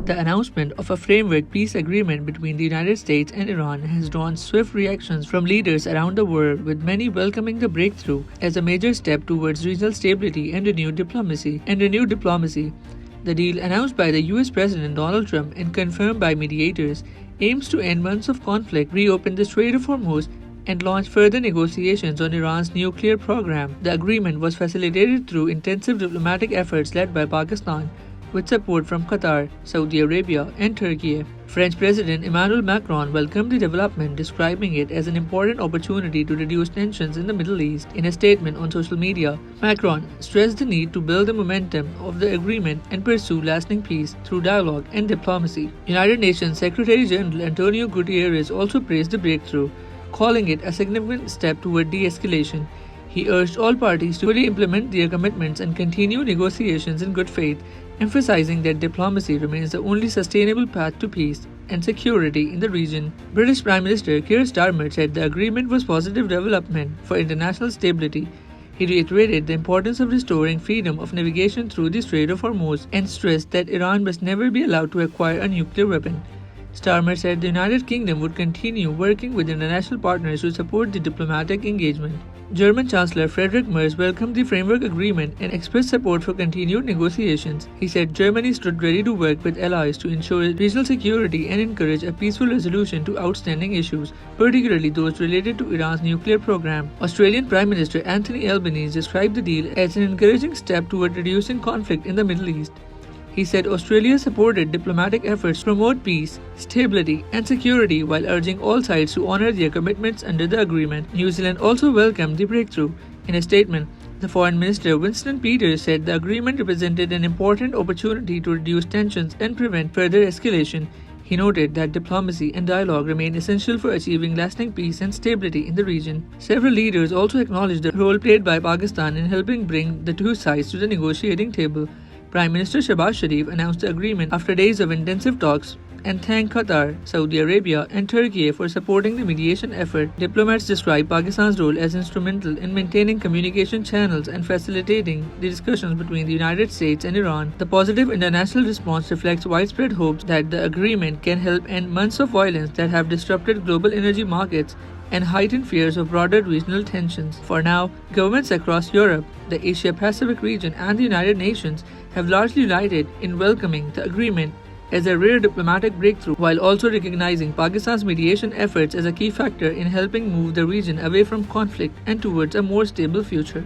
The announcement of a framework peace agreement between the United States and Iran has drawn swift reactions from leaders around the world, with many welcoming the breakthrough as a major step towards regional stability and renewed diplomacy. The deal, announced by the US President Donald Trump and confirmed by mediators, aims to end months of conflict, reopen the Strait of Hormuz, and launch further negotiations on Iran's nuclear program. The agreement was facilitated through intensive diplomatic efforts led by Pakistan, with support from Qatar, Saudi Arabia, and Turkey. French President Emmanuel Macron welcomed the development, describing it as an important opportunity to reduce tensions in the Middle East. In a statement on social media, Macron stressed the need to build the momentum of the agreement and pursue lasting peace through dialogue and diplomacy. United Nations Secretary General Antonio Guterres also praised the breakthrough, calling it a significant step toward de-escalation. He urged all parties to fully implement their commitments and continue negotiations in good faith, emphasizing that diplomacy remains the only sustainable path to peace and security in the region. British Prime Minister Keir Starmer said the agreement was positive development for international stability. He reiterated the importance of restoring freedom of navigation through the Strait of Hormuz and stressed that Iran must never be allowed to acquire a nuclear weapon. Starmer said the United Kingdom would continue working with international partners to support the diplomatic engagement. German Chancellor Friedrich Merz welcomed the framework agreement and expressed support for continued negotiations. He said Germany stood ready to work with allies to ensure regional security and encourage a peaceful resolution to outstanding issues, particularly those related to Iran's nuclear program. Australian Prime Minister Anthony Albanese described the deal as an encouraging step toward reducing conflict in the Middle East. He said Australia supported diplomatic efforts to promote peace, stability, and security while urging all sides to honor their commitments under the agreement. New Zealand also welcomed the breakthrough. In a statement, the Foreign Minister Winston Peters said the agreement represented an important opportunity to reduce tensions and prevent further escalation. He noted that diplomacy and dialogue remain essential for achieving lasting peace and stability in the region. Several leaders also acknowledged the role played by Pakistan in helping bring the two sides to the negotiating table. Prime Minister Shehbaz Sharif announced the agreement after days of intensive talks and thanked Qatar, Saudi Arabia, and Turkey for supporting the mediation effort. Diplomats described Pakistan's role as instrumental in maintaining communication channels and facilitating the discussions between the United States and Iran. The positive international response reflects widespread hopes that the agreement can help end months of violence that have disrupted global energy markets and heightened fears of broader regional tensions. For now, governments across Europe, the Asia-Pacific region, and the United Nations have largely united in welcoming the agreement as a rare diplomatic breakthrough, while also recognizing Pakistan's mediation efforts as a key factor in helping move the region away from conflict and towards a more stable future.